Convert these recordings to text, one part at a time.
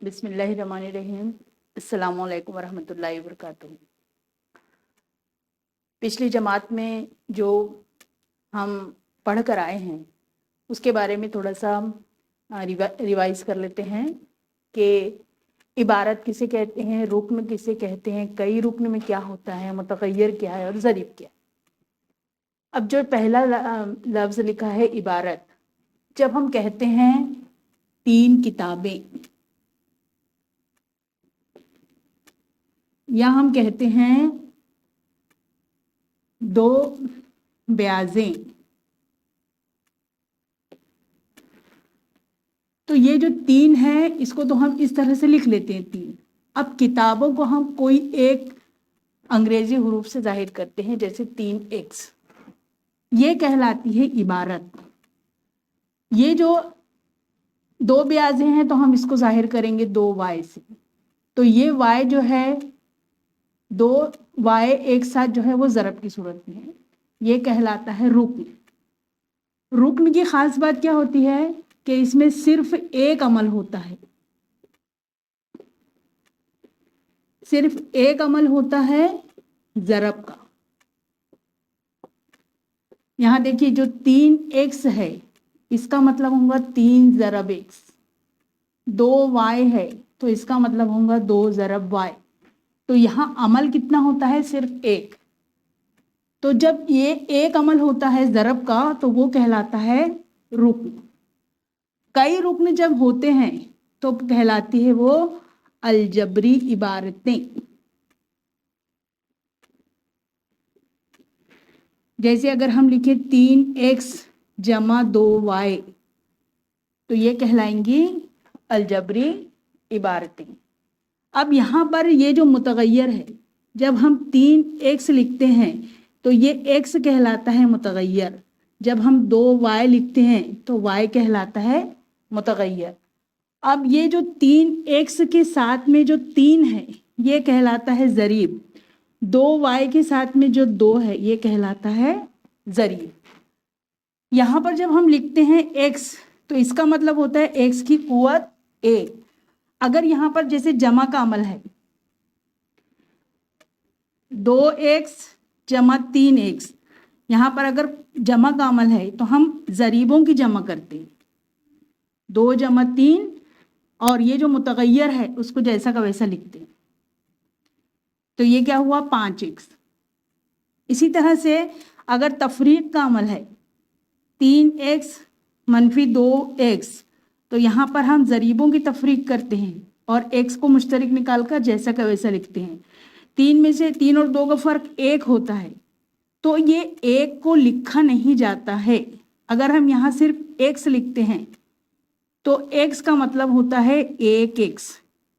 बिस्मिल्लाहिर्रहमानिर्रहीम। अस्सलामु अलैकुम वरहमतुल्लाहि वबरकातुहू। पिछली जमात में जो हम पढ़ कर आए हैं उसके बारे में थोड़ा सा रिवाइज कर लेते हैं कि इबारत किसे कहते हैं, रुक्न किसे कहते हैं, कई रुक्न में क्या होता है, मुतगय्यर क्या है और ज़रीब क्या है। अब जो पहला लफ्ज़ लिखा है इबारत, जब हम कहते हैं 3 किताबें या हम कहते हैं 2 ब्याजें, तो ये जो 3 है इसको तो हम इस तरह से लिख लेते हैं 3। अब किताबों को हम कोई एक अंग्रेजी हरूफ से जाहिर करते हैं, जैसे 3x, ये कहलाती है इबारत। ये जो 2 ब्याजें हैं तो हम इसको जाहिर करेंगे 2y से, तो ये y जो है 2y एक साथ जो है वो ज़रब की सूरत में है, ये कहलाता है रुक्न। रुक्न की खास बात क्या होती है कि इसमें सिर्फ एक अमल होता है, सिर्फ एक अमल होता है ज़रब का। यहाँ देखिए जो 3x है इसका मतलब होगा 3 ज़रब x, 2y है तो इसका मतलब होगा 2 ज़रब y। तो यहाँ अमल कितना होता है, सिर्फ एक। तो जब ये एक अमल होता है ज़रब का तो वो कहलाता है रुक्न। कई रुक्न जब होते हैं तो कहलाती है वो अलजबरी इबारतें। जैसे अगर हम लिखें 3x जमा 2y तो ये कहलाएंगी अलजबरी इबारतें। अब यहाँ पर ये जो मुतगय्यर है, जब हम 3x लिखते हैं तो ये x कहलाता है मुतगय्यर, जब हम 2y लिखते हैं तो y कहलाता है मुतगय्यर। अब ये जो 3x के साथ में जो 3 है ये कहलाता है ज़रीब, 2y के साथ में जो 2 है ये कहलाता है ज़रीब। यहाँ पर जब हम लिखते हैं x तो इसका मतलब होता है x की कुव्वत a। अगर यहाँ पर जैसे जमा का अमल है 2x जमा 3x, यहाँ पर अगर जमा का अमल है तो हम ज़रीबों की जमा करते हैं, 2 जमा 3, और ये जो मुतगय्यर है उसको जैसा का वैसा लिखते हैं, तो ये क्या हुआ 5x। इसी तरह से अगर तफरीक का अमल है 3x मनफी 2x, तो यहाँ पर हम ज़रीबों की तफरीक करते हैं और x को मुश्तरक निकाल कर जैसा का वैसा लिखते हैं। 3 में से 3 और 2 का फ़र्क 1 होता है, तो ये 1 को लिखा नहीं जाता है। अगर हम यहाँ सिर्फ x लिखते हैं तो x का मतलब होता है 1x,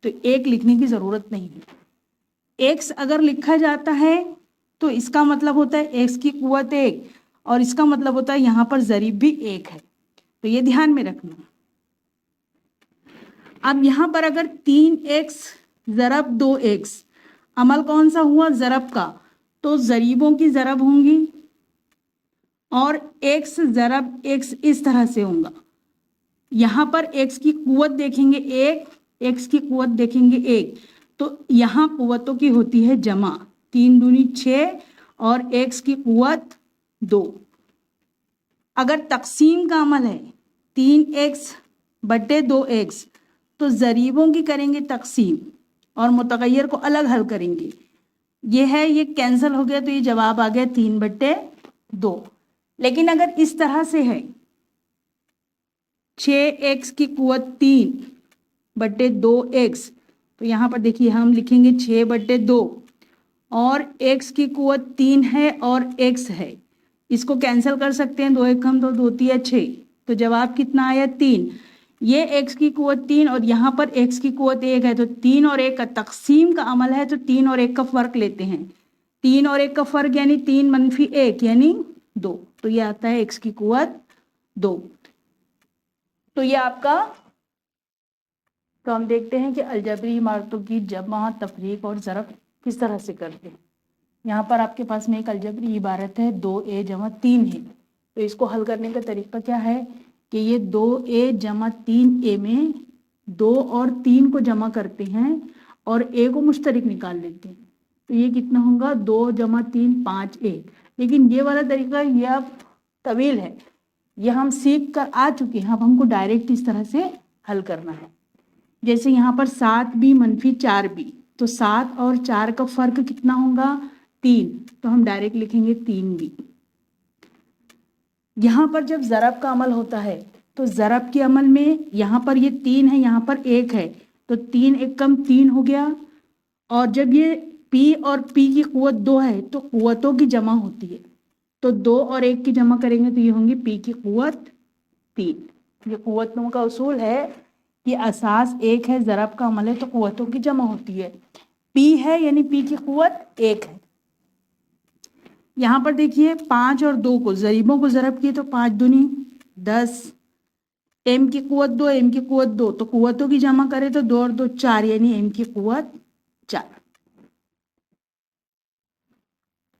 तो 1 लिखने की ज़रूरत नहीं है। x अगर लिखा जाता है तो इसका मतलब होता है x की कुव्वत 1, और इसका मतलब होता है यहाँ पर ज़रीब भी 1 है, तो ये ध्यान में रखना। अब यहाँ पर अगर 3x ज़रब 2x, अमल कौन सा हुआ ज़रब का, तो ज़रीबों की ज़रब होंगी और x ज़रब x इस तरह से होगा। यहाँ पर x की कुव्वत देखेंगे 1, x की कुव्वत देखेंगे 1, तो यहाँ कुव्वतों की होती है जमा, 3 दूनी 6 और x की कुव्वत 2। अगर तकसीम का अमल है 3x बटे 2x, तो ज़रीबों की करेंगे तकसीम और मुतगय्यर को अलग हल करेंगे। ये है, ये कैंसिल हो गया तो ये जवाब आ गया 3 बटे 2। लेकिन अगर इस तरह से है 6x की कुव्वत 3 बटे 2x, तो यहाँ पर देखिए हम लिखेंगे 6 बटे 2 और x की कुव्वत 3 है और x है, इसको कैंसिल कर सकते हैं, 2 1 कम 2 2 3 6, तो जवाब कितना आया 3। ये x की कुव्वत 3 और यहाँ पर x की कुव्वत 1 है, तो 3 और 1 का तकसीम का अमल है, तो 3 और 1 का फ़र्क लेते हैं, 3 और 1 का फ़र्क यानी 3 मनफी 1 यानी 2, तो ये आता है x की कुव्वत 2। तो ये आपका, तो हम देखते हैं कि अलजबरी इमारतों की जमा, तफरीक और ज़रब किस तरह से करते हैं। यहाँ पर आपके पास में एक अलजबरी इबारत है 2a जमा 3 है, तो इसको हल करने का तरीका क्या है कि ये 2a जमा 3a में 2 और 3 को जमा करते हैं और ए को मुश्तरक निकाल लेते हैं, तो ये कितना होगा 2 जमा 3 5 1। लेकिन ये वाला तरीका ये अब तवील है, ये हम सीख कर आ चुके हैं, अब हमको डायरेक्ट इस तरह से हल करना है। जैसे यहाँ पर 7b - 4b, तो 7 और 4 का फर्क कितना होगा 3, तो हम डायरेक्ट लिखेंगे 3b। यहाँ पर जब ज़रब का अमल होता है तो ज़रब के अमल में यहाँ पर ये 3 है, यहाँ पर 1 है, तो 3 1 कम 3 हो गया। और जब ये P और P की क़ुव्वत 2 है तो क़ुव्वतों की जमा होती है, तो 2 और 1 की जमा करेंगे तो ये होंगी P की क़ुव्वत 3। ये क़ुव्वतों का उसूल है कि असास 1 है, ज़रब का अमल है तो क़ुव्वतों की जमा होती है। P है यानी P की क़ुव्वत 1 है। यहाँ पर देखिए 5 और 2 को ज़रीबों को ज़रब किए तो 5 दूनी 10, m की क़ुव्वत 2 m की क़ुव्वत 2, तो क़ुव्वतों की जमा करें तो 2 और 2 4 यानी m की क़ुव्वत 4।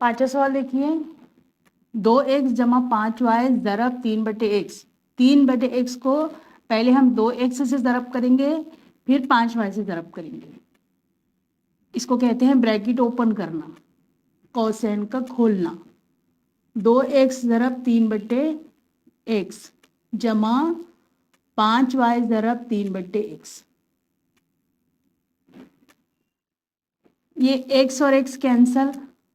पांचवा सवाल देखिए 2x जमा 5y ज़रब 3/x। 3/x को पहले हम 2x से ज़रब करेंगे फिर 5y से ज़रब करेंगे, इसको कहते हैं ब्रैकेट ओपन करना, कोसेंट का खोलना। 2x ज़रब 3/x जमा 5y ज़रब 3/x। ये x और x कैंसल,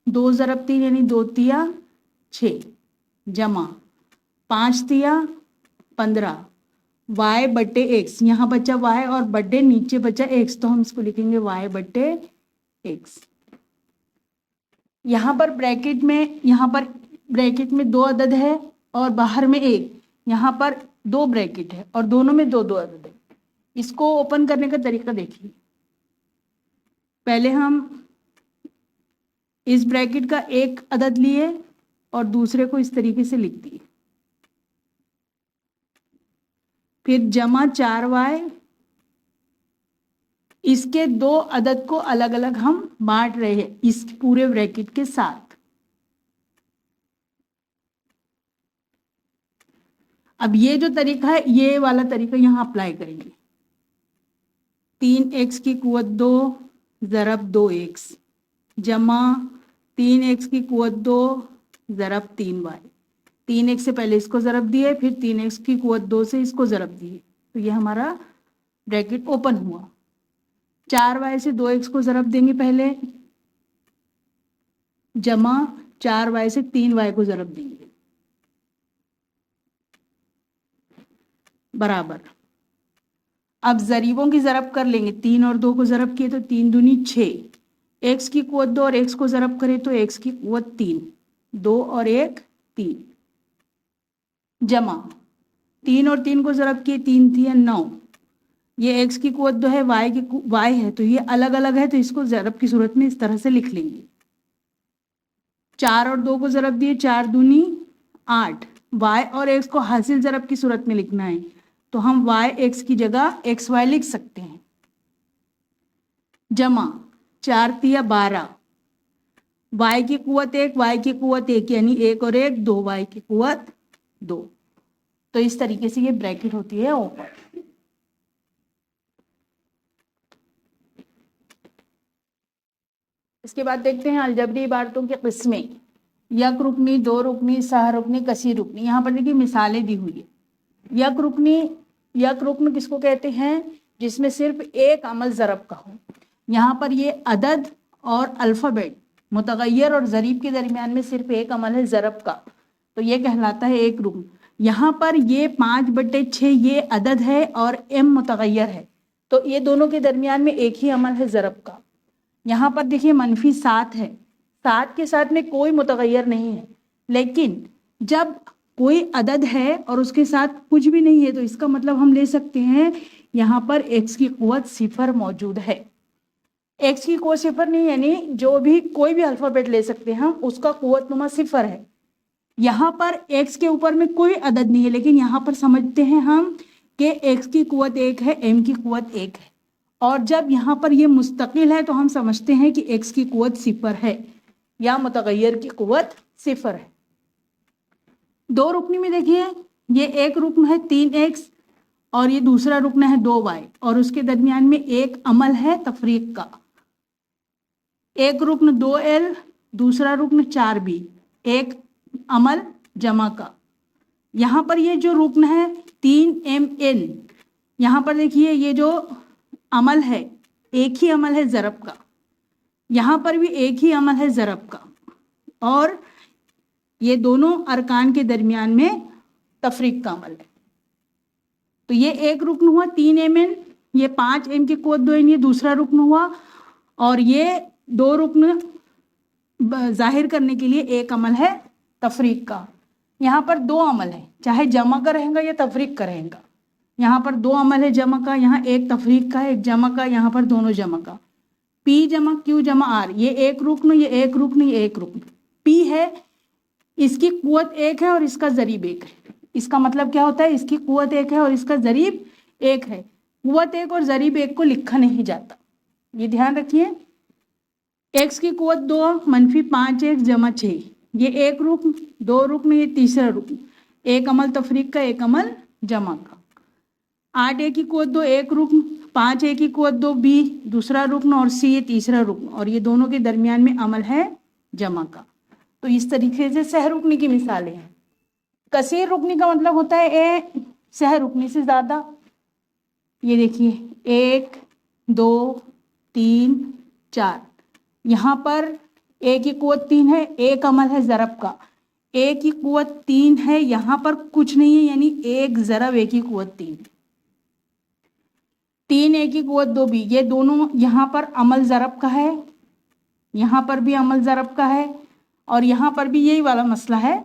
2 ज़रब 3 यानी 2 तिया 6 जमा 5 तिया 15 y/x। यहाँ बचा y और बटे नीचे बचा x, तो हम इसको लिखेंगे y/x। यहाँ पर ब्रैकेट में 2 अदद है और बाहर में 1, यहाँ पर 2 ब्रैकेट है और दोनों में 2 अदद है। इसको ओपन करने का तरीका देखिए, पहले हम इस ब्रैकेट का एक अदद लिए और दूसरे को इस तरीके से लिख दिए, फिर जमा 4y, इसके 2 अदद को अलग अलग हम बांट रहे हैं इस पूरे ब्रैकेट के साथ। अब ये जो तरीका है ये वाला तरीका यहाँ अप्लाई करेंगे। 3x की क़ुव्वत 2 ज़रब 2x जमा 3x की क़ुव्वत 2 ज़रब 3y। 3x से पहले इसको ज़रब दिए फिर 3x की क़ुव्वत 2 से इसको ज़रब दिए, तो ये हमारा ब्रैकेट ओपन हुआ। 4y से 2x को ज़रब देंगे पहले, जमा 4y से 3y को ज़रब देंगे, बराबर। अब ज़रीबों की ज़रब कर लेंगे, 3 और 2 को ज़रब किए तो 3 दूनी 6, x की क़ुव्वत 2 और x को ज़रब करें तो x की क़ुव्वत 3, 2 और 1 3 जमा 3 और 3 को ज़रब किए 3 थी 9, ये x की क़ुव्वत 2 है, y है, तो ये अलग अलग है तो इसको ज़रब की सूरत में इस तरह से लिख लेंगे। 4 और 2 को ज़रब दिए 4 दूनी 8, y और x को हासिल ज़रब की सूरत में लिखना है तो हम y x की जगह xy लिख सकते हैं, जमा 4 तिया 12, y की क़ुव्वत 1 y की क़ुव्वत 1 यानी 1 और 1 2, y की क़ुव्वत 2। तो इस तरीके से ये ब्रैकेट होती है ओपन। इसके बाद देखते हैं अलजबरी इबारतों के किस्में, यक रुकनी, 2 रुकनी, सह रुकनी, कसी रुकनी। यहाँ पर देखिए मिसालें दी हुई है। यक रुकन किसको कहते हैं, जिसमें सिर्फ एक अमल ज़रब का हो। यहाँ पर ये अदद और अल्फ़ाबेट मुतगय्यर और ज़रीब के दरमियान में सिर्फ एक अमल है ज़रब का, तो ये कहलाता है एक रुकन। यहाँ पर ये 5/6 ये अदद है और m मुतगय्यर है, तो ये दोनों के दरमियान में एक ही अमल है ज़रब का। यहाँ पर देखिए -7 है, 7 के साथ में कोई मुतगय्यर नहीं है, लेकिन जब कोई अदद है और उसके साथ कुछ भी नहीं है तो इसका मतलब हम ले सकते हैं यहाँ पर x की क़ुव्वत 0 मौजूद है। x की क़ुव्वत 0 नहीं यानी जो भी कोई भी अल्फ़ाबेट ले सकते हैं हम, उसका क़ुव्वत नुमा 0 है। यहाँ पर x के ऊपर में कोई अदद नहीं है, लेकिन यहाँ पर समझते हैं हम कि x की क़ुव्वत 1 है, m की क़ुव्वत 1 है, और जब यहाँ पर ये मुस्तकिल है तो हम समझते हैं कि x की क़ुव्वत 0 है या मुतगय्यर की क़ुव्वत 0 है। 2 रुकनी में देखिए ये एक रुकन है 3x और ये दूसरा रुकन है 2y और उसके दरमियान में एक अमल है तफरीक का। एक रुकन 2l, दूसरा रुकन 4b, एक अमल जमा का। यहाँ पर ये जो रुकन है 3mn, यहाँ पर देखिए ये जो अमल है एक ही अमल है ज़रब का, यहाँ पर भी एक ही अमल है ज़रब का, और ये दोनों अरकान के दरमियान में तफरीक का अमल है। तो ये एक रुकन हुआ 3mn, ये 5m की कुव्वत 2n, ये दूसरा रुकन हुआ, और ये दो रुकन जाहिर करने के लिए एक अमल है तफरीक का। यहाँ पर दो अमल है, चाहे जमा का रहेगा या तफरीक का रहेगा। यहाँ पर दो अमल है जमा का, यहाँ एक तफरीक का है एक जमा का, यहाँ पर दोनों जमा का। P जमा Q जमा R, ये एक रुकन, ये एक रुकन, ये एक रुकन। P है, इसकी कुव्वत एक है और इसका ज़रीब एक है। इसका मतलब क्या होता है, इसकी कुव्वत एक है और इसका ज़रीब एक है। कुव्वत एक और ज़रीब एक को लिखा नहीं जाता, ये ध्यान रखिए। x की कुव्वत 2 मनफी 5x जमा 6, ये एक रुकन, दो रुकन, ये तीसरा रुकन, एक अमल तफरीक का एक अमल जमा का। 8a की कुव्वत 2 एक रुकन, 5a की कुव्वत 2 b दूसरा रुकन, और c ये तीसरा रुकन, और ये दोनों के दरमियान में अमल है जमा का। तो इस तरीके से सह रुकनी की मिसालें हैं। कसीर रुकनी का मतलब होता है ए सह रुकनी से ज़्यादा। ये देखिए 1 2 3 4, यहाँ पर ए की कुव्वत 3 है, एक अमल है ज़रब का। ए की कुव्वत 3 है, यहाँ पर कुछ नहीं है, यानी एक ज़रब ए की कुव्वत 3, 3a की कुव्वत 2b, ये दोनों यहाँ पर अमल ज़रब का है, यहाँ पर भी अमल ज़रब का है, और यहाँ पर भी यही वाला मसला है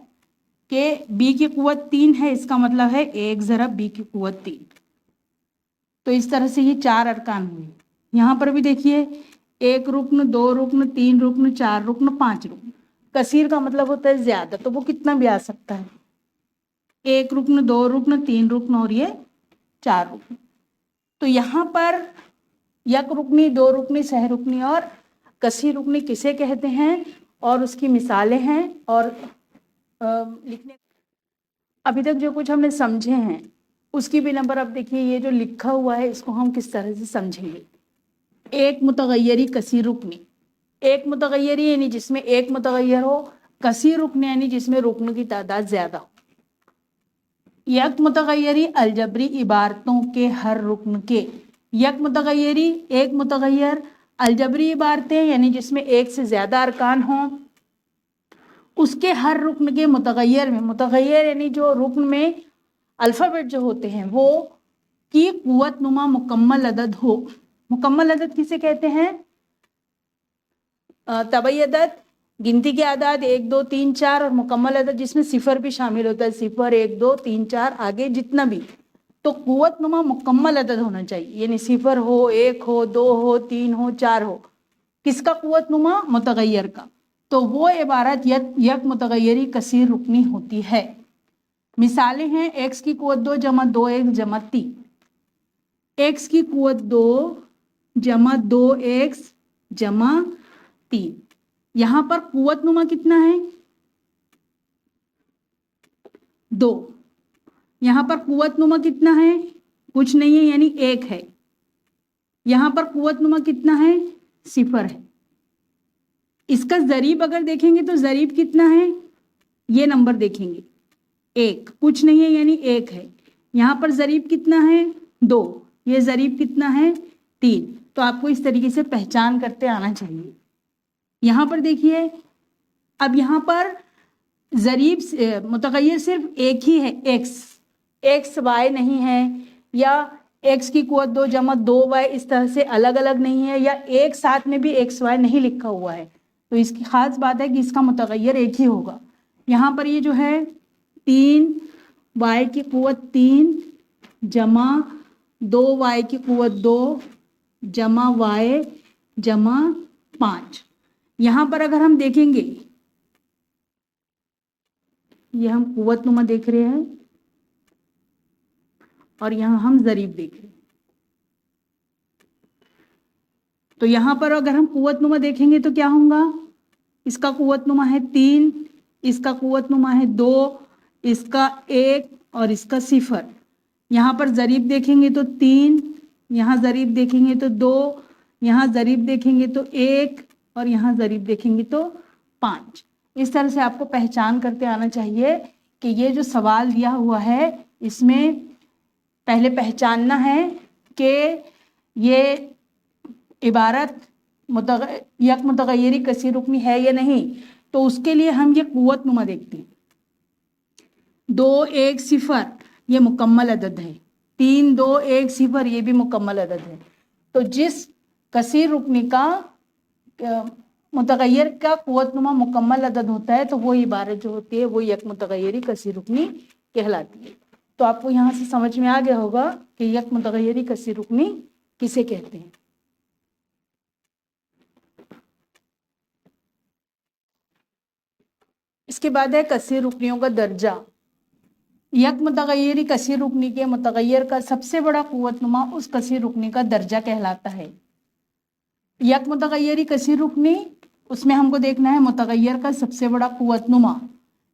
कि b की कुव्वत 3 है, इसका मतलब है एक ज़रब b की कुव्वत 3। तो इस तरह से ये 4 अरकान हुए। यहाँ पर भी देखिए एक रुकन, दो रुकन, 3 रुकन, 4 रुकन, 5 रुकन। कसीर का मतलब होता है ज़्यादा, तो वो कितना भी आ सकता है, एक रुकन, दो रुकन, 3 रुकन, और ये 4 रुकन। तो यहाँ पर यक रुकनी, दो रुकनी, सह रुकनी और कसीर रुकनी किसे कहते हैं और उसकी मिसालें हैं। और लिखने अभी तक जो कुछ हमने समझे हैं उसकी बिना पर अब देखिए ये जो लिखा हुआ है इसको हम किस तरह से समझेंगे। एक मुतगय्यरी कसीर रुकनी, एक मुतगय्यरी यानी जिसमें एक मुतगय्यर हो, कसीर रुकनी यानी जिसमें रुकनों की तादाद ज़्यादा हो। यक मुतगय्यरी अलजबरी इबारतों के हर रुकन के, यक मुतगय्यरी एक मुतगय्यर, अलजबरी इबारतें यानी जिसमें एक से ज़्यादा अरकान हों, उसके हर रुकन के मुतगय्यर में, मुतगय्यर यानी जो रुकन में अल्फ़ाबेट जो होते हैं वो की कुव्वत नुमा मुकम्मल अदद हो। मुकम्मल अदद किसे कहते हैं, तबई अदद, गिनती के आदाद 1 2 3 4, और मुकम्मल अदद जिसमें सिफर भी शामिल होता है, सिफर 1 2 3 4 आगे जितना भी। तो कुव्वत नुमा मुकम्मल अदद होना चाहिए, यानी सिफर हो, 1 हो, 2 हो, 3 हो, 4 हो। किसका कुव्वत नुमा, मुतगय्यर का। तो वो इबारत यक मुतगय्यरी कसीर रुकनी होती है। मिसालें हैं, x की कुव्वत 2 जमा 2x जमा 3, x की कुव्वत 2 जमा 2x जमा 3। यहाँ पर कुव्वत नुमा कितना है, 2। यहाँ पर कुव्वत नुमा कितना है, कुछ नहीं है, यानी 1 है। यहाँ पर कुव्वत नुमा कितना है, सिफर है। इसका ज़रीब अगर देखेंगे तो ज़रीब कितना है, ये नंबर देखेंगे 1, कुछ नहीं है यानी 1 है। यहाँ पर ज़रीब कितना है, 2, ये ज़रीब कितना है, 3। तो आपको इस तरीके से पहचान करते आना चाहिए। यहाँ पर देखिए, अब यहाँ पर ज़रीब मुतगय्यर सिर्फ एक ही है, x y नहीं है, या x की कुव्वत 2 जमा 2y इस तरह से अलग अलग नहीं है, या एक साथ में भी x y नहीं लिखा हुआ है। तो इसकी ख़ास बात है कि इसका मुतगय्यर एक ही होगा। यहाँ पर ये जो है 3y की कुव्वत 3 जमा 2y की कुव्वत 2 जमा y जमा 5। यहाँ पर अगर हम देखेंगे, ये हम कुव्वत नुमा देख रहे हैं और यहाँ हम ज़रीब देख रहे हैं। तो यहाँ पर अगर हम कुव्वत नुमा देखेंगे तो क्या होगा, इसका कुव्वत नुमा है 3, इसका कुव्वत नुमा है 2, इसका 1 और इसका सिफर। यहाँ पर ज़रीब देखेंगे तो 3, यहाँ ज़रीब देखेंगे तो 2, यहाँ ज़रीब देखेंगे तो 1 और यहाँ ज़रीब देखेंगे तो 5। इस तरह से आपको पहचान करते आना चाहिए कि ये जो सवाल दिया हुआ है इसमें पहले पहचानना है कि ये इबारत यक मुतगय्यरी कसीर रुकनी है या नहीं। तो उसके लिए हम ये कुव्वत नुमा देखते हैं। 2 1 0 ये मुकम्मल अदद है, 3 2 1 0 ये भी मुकम्मल अदद है। तो जिस कसीर रुकनी का मुतगय्यर का कुव्वत नुमा मुकम्मल अदद होता है तो वो इबारत जो होती है वो यक मुतगय्यरी कसीर रुकनी कहलाती है। तो आपको यहाँ से समझ में आ गया होगा कि यक मुतगय्यरी कसीर रुकनी किसे कहते हैं। इसके बाद है कसीर रुकनियों का दर्जा। यक मुतगय्यरी कसीर रुकनी के मुतगय्यर का सबसे बड़ा कुव्वत नुमा उस कसीर रुकनी का दर्जा कहलाता है। यक मुतगय्यरी कसीर रुकनी, उसमें हमको देखना है मुतगय्यर का सबसे बड़ा कुव्वत नुमा।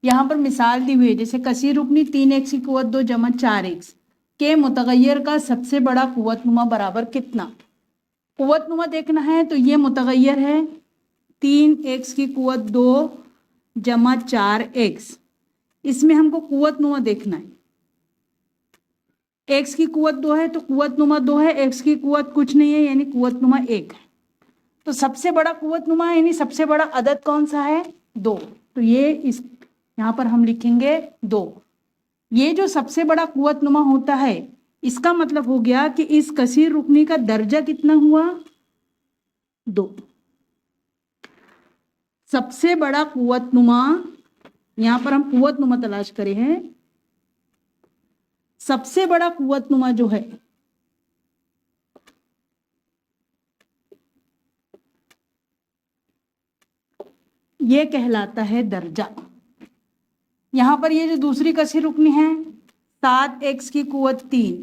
यहाँ पर मिसाल दी हुई है, जैसे कसीर रुकनी 3x की कुव्वत 2 जमा 4x के मुतगय्यर का सबसे बड़ा कुव्वत नुमा बराबर कितना। कुव्वत नुमा देखना है तो ये मुतगय्यर है 3x की कुव्वत 2 जमा 4x। इसमें हमको कुव्वत नुमा देखना है। x की कुव्वत 2 है तो कुव्वत नुमा 2 है, x की कुव्वत कुछ नहीं है यानी कुव्वत नुमा 1 है। तो सबसे बड़ा कुव्वत नुमा यानी सबसे बड़ा अदद कौन सा है, 2। तो ये इस यहाँ पर हम लिखेंगे 2। ये जो सबसे बड़ा कुव्वत नुमा होता है इसका मतलब हो गया कि इस कसीर रुकनी का दर्जा कितना हुआ, 2। सबसे बड़ा कुव्वत नुमा, यहाँ पर हम कुव्वत नुमा तलाश करे हैं। सबसे बड़ा कुव्वत नुमा जो है ये कहलाता है दर्जा। यहाँ पर ये जो दूसरी कसीर रुकनी है 7x की कुव्वत 3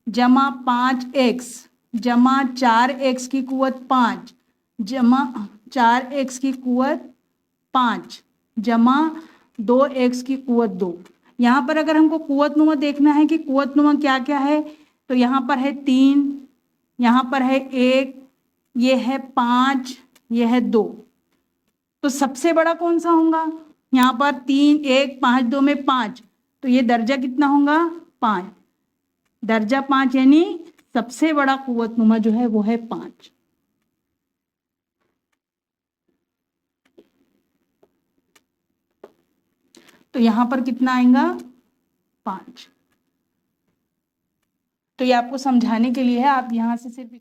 जमा 5x जमा 4x की कुव्वत 5 जमा 4x की कुव्वत 5 जमा 2x की कुव्वत 2। यहाँ पर अगर हमको कुव्वत नुमा देखना है कि कुव्वत नुमा क्या क्या है तो यहाँ पर है 3, यहाँ पर है 1, ये है 5, ये है 2। तो सबसे बड़ा कौन सा होगा, यहाँ पर 3 1 5 2 में 5, तो ये दर्जा कितना होगा, 5। दर्जा 5 यानी सबसे बड़ा कुव्वत नुमा जो है वो है 5। तो यहाँ पर कितना आएगा, 5। तो ये आपको समझाने के लिए है, आप यहाँ से सिर्फ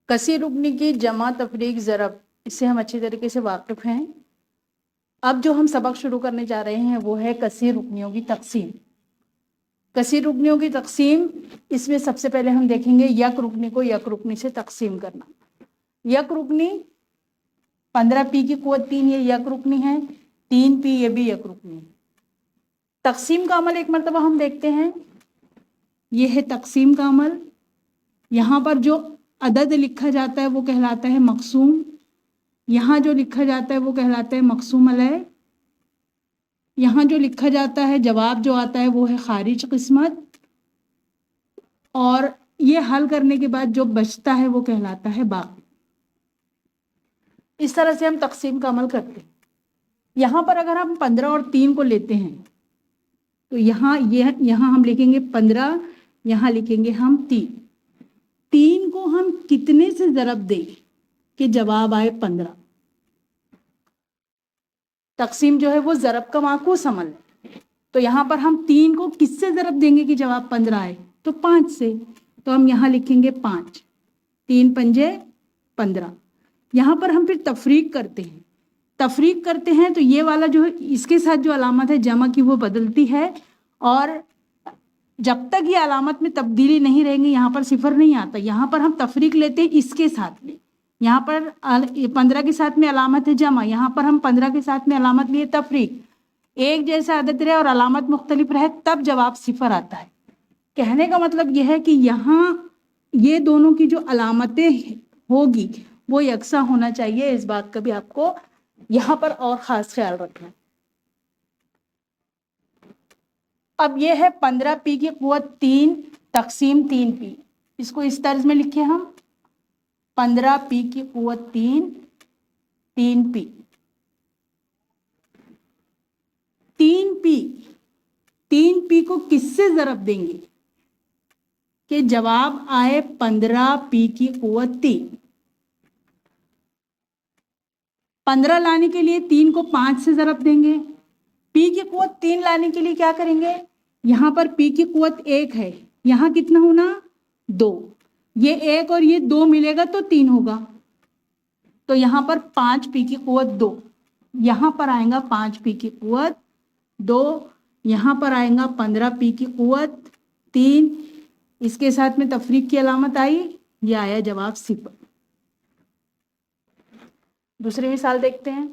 कसीर रुकनी की जमा तफरीक ज़रब, इससे हम अच्छी तरीके से वाकिफ हैं। अब जो हम सबक शुरू करने जा रहे हैं वो है कसीर रुकनियों की तकसीम। कसीर रुकनियों की तकसीम, इसमें सबसे पहले हम देखेंगे यक रुकनी को यक रुकनी से तकसीम करना। यक रुकनी 15p की कुव्वत 3 ये यक रुकनी है, 3p ये भी यक रुकनी है। तकसीम का अमल एक मरतबा हम देखते हैं, ये है तकसीम का अमल। यहाँ पर जो अदद लिखा जाता है वो कहलाता है मकसूम, यहाँ जो लिखा जाता है वो कहलाता है मकसूम अलैह, यहाँ जो लिखा जाता है जवाब जो आता है वो है खारिज किस्मत, और ये हल करने के बाद जो बचता है वो कहलाता है बाकी। इस तरह से हम तकसीम का अमल करते हैं। यहाँ पर अगर हम 15 और 3 को लेते हैं तो यहाँ हम लिखेंगे 15, यहाँ लिखेंगे हम 3। 3 को हम कितने से ज़रब दें कि जवाब आए 15। तकसीम जो है वो ज़रब का माकूस अमल है। तो यहाँ पर हम 3 को किससे ज़रब देंगे कि जवाब 15 आए, तो 5 से। तो हम यहाँ लिखेंगे 5, 3 पंजे 15। यहाँ पर हम फिर तफरीक करते हैं। तफरीक करते हैं तो ये वाला जो है इसके साथ जो अलामत है जमा की वो बदलती है, और जब तक ये अलामत में तब्दीली नहीं रहेंगी यहाँ पर सिफर नहीं आता। यहाँ पर हम तफरीक लेते हैं इसके साथ में, यहाँ पर 15 के साथ में अलामत है जमा, यहाँ पर हम 15 के साथ में अलामत लिए तफरीक। एक जैसा अदद रहे और अलामत मुख्तलिफ रहे तब जवाब सिफर आता है। कहने का मतलब यह है कि यहाँ ये दोनों की जो अलामतें होगी वो यकसा होना चाहिए। इस बात का भी आपको यहाँ पर और ख़ास ख्याल रखना है। अब ये है 15 पी की कुव्वत 3 तकसीम 3 पी, इसको इस तर्ज में लिखे हम 15 पी की कुव्वत 3 3 पी 3 पी को किससे ज़रब देंगे कि जवाब आए 15 पी की कुव्वत 3। 15 लाने के लिए 3 को 5 से ज़रब देंगे। पी की कुव्वत 3 लाने के लिए क्या करेंगे, यहाँ पर पी की कुव्वत 1 है, यहाँ कितना होना 2, ये 1 और ये 2 मिलेगा तो 3 होगा, तो यहाँ पर 5 पी की कुव्वत 2, यहाँ पर आएगा 5 पी की कुव्वत 2, यहाँ पर आएगा 15 पी की कुव्वत 3, इसके साथ में तफरीक की अलामत आई, ये आया जवाब 0। दूसरी मिसाल देखते हैं।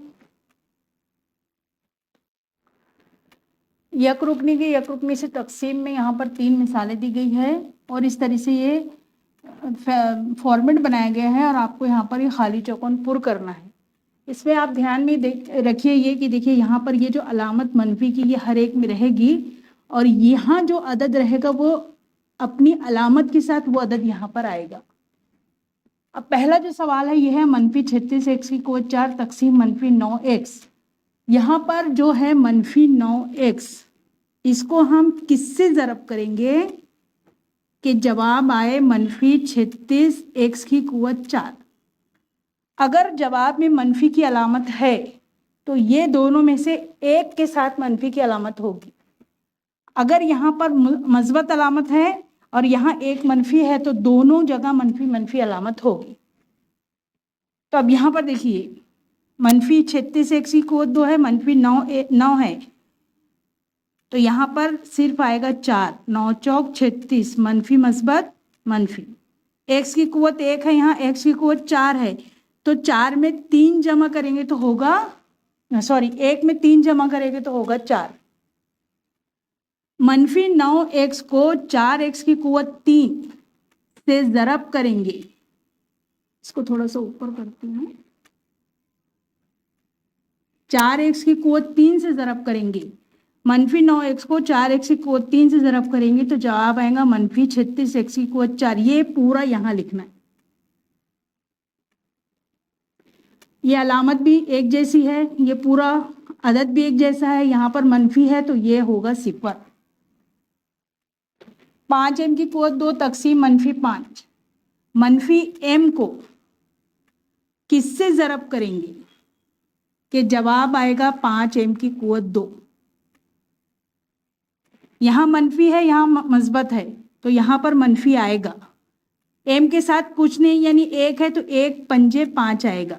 यक रुकनी से तकसीम में यहाँ पर 3 मिसालें दी गई है और इस तरह से ये फॉर्मेट बनाया गया है और आपको यहाँ पर ये खाली चौकोन पुर करना है। इसमें आप ध्यान में रखिए ये कि देखिए यहाँ पर ये जो अलामत मनफी की ये हर एक में रहेगी और यहाँ जो अदद रहेगा वो अपनी अलामत के साथ वो अदद यहाँ पर आएगा। अब पहला जो सवाल है ये है मनफी 36x की कुव्वत 4 तकसीम मनफी 9x। यहाँ पर जो है मनफी 9x, इसको हम किससे ज़रब करेंगे कि जवाब आए मनफी 36x की कुव्वत 4। अगर जवाब में मनफी की अलामत है तो ये दोनों में से एक के साथ मनफी की अलामत होगी। अगर यहाँ पर मस्बत अलामत है और यहाँ एक मनफी है तो दोनों जगह मनफी अलामत होगी। तो अब यहाँ पर देखिए मनफी 36x की कुव्वत 2 है, मनफी 9 है, तो यहाँ पर सिर्फ आएगा 4, 9 चौक 36, मनफी मस्बत मनफी। x की कुव्वत 1 है, यहाँ x की कुव्वत 4 है, तो 4 में 3 जमा करेंगे तो होगा 1 में 3 जमा करेंगे तो होगा 4। मनफी 9x को 4x की कुव्वत 3 से ज़रब करेंगे, इसको थोड़ा सा ऊपर करती हूँ, 4x की कुव्वत 3 से ज़रब करेंगे, मनफी 9x को 4x की कुव्वत 3 से ज़रब करेंगे तो जवाब आएगा मनफी 36x की कुव्वत 4। ये पूरा यहाँ लिखना है, ये अलामत भी एक जैसी है, ये पूरा अदद भी एक जैसा है, यहाँ पर मनफी है तो ये होगा 0। 5m की कुव्वत 2 तकसीम मनफी 5, मनफी m को किससे ज़रब करेंगे कि जवाब आएगा 5m की कुव्वत 2। यहाँ मनफी है, यहाँ मस्बत है, तो यहाँ पर मनफी आएगा, m के साथ कुछ नहीं यानी 1 है तो 1 पंजे 5 आएगा,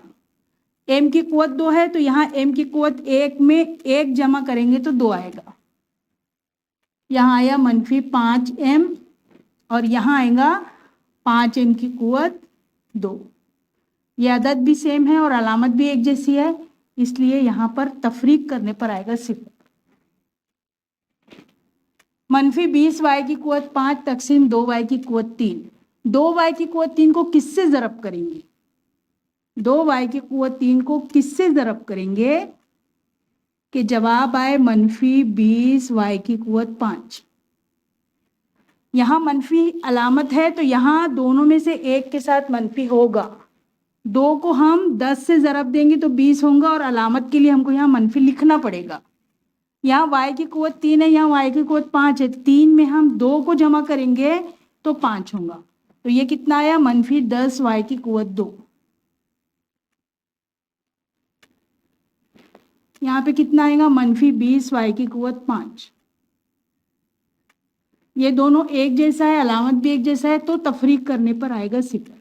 m की कुव्वत 2 है तो यहाँ m की कुव्वत 1 में 1 जमा करेंगे तो 2 आएगा, यहाँ आया मनफी 5m और यहाँ आएगा 5m की कुव्वत 2। ये अदद भी सेम है और अलामत भी एक जैसी है, इसलिए यहाँ पर तफरीक करने पर आएगा 0। मनफी 20y की कुव्वत 5 तकसीम 2y की कुव्वत 3। 2y की कुव्वत 3 को किससे ज़रब करेंगे, 2y की कुव्वत 3 को किससे ज़रब करेंगे कि जवाब आए मनफी 20y की कुव्वत 5। यहाँ मनफी अलामत है तो यहाँ दोनों में से एक के साथ मनफी होगा, 2 को हम 10 से ज़रब देंगे तो 20 होगा और अलामत के लिए हमको यहाँ मनफी लिखना पड़ेगा। यहाँ y की कुव्वत 3 है, यहाँ y की कुव्वत 5 है, 3 में हम 2 को जमा करेंगे तो 5 होगा, तो ये कितना आया मनफी 10y की कुव्वत 2। यहाँ पे कितना आएगा मनफी 20y की कुव्वत 5। ये दोनों एक जैसा है, अलामत भी एक जैसा है, तो तफरीक करने पर आएगा 0।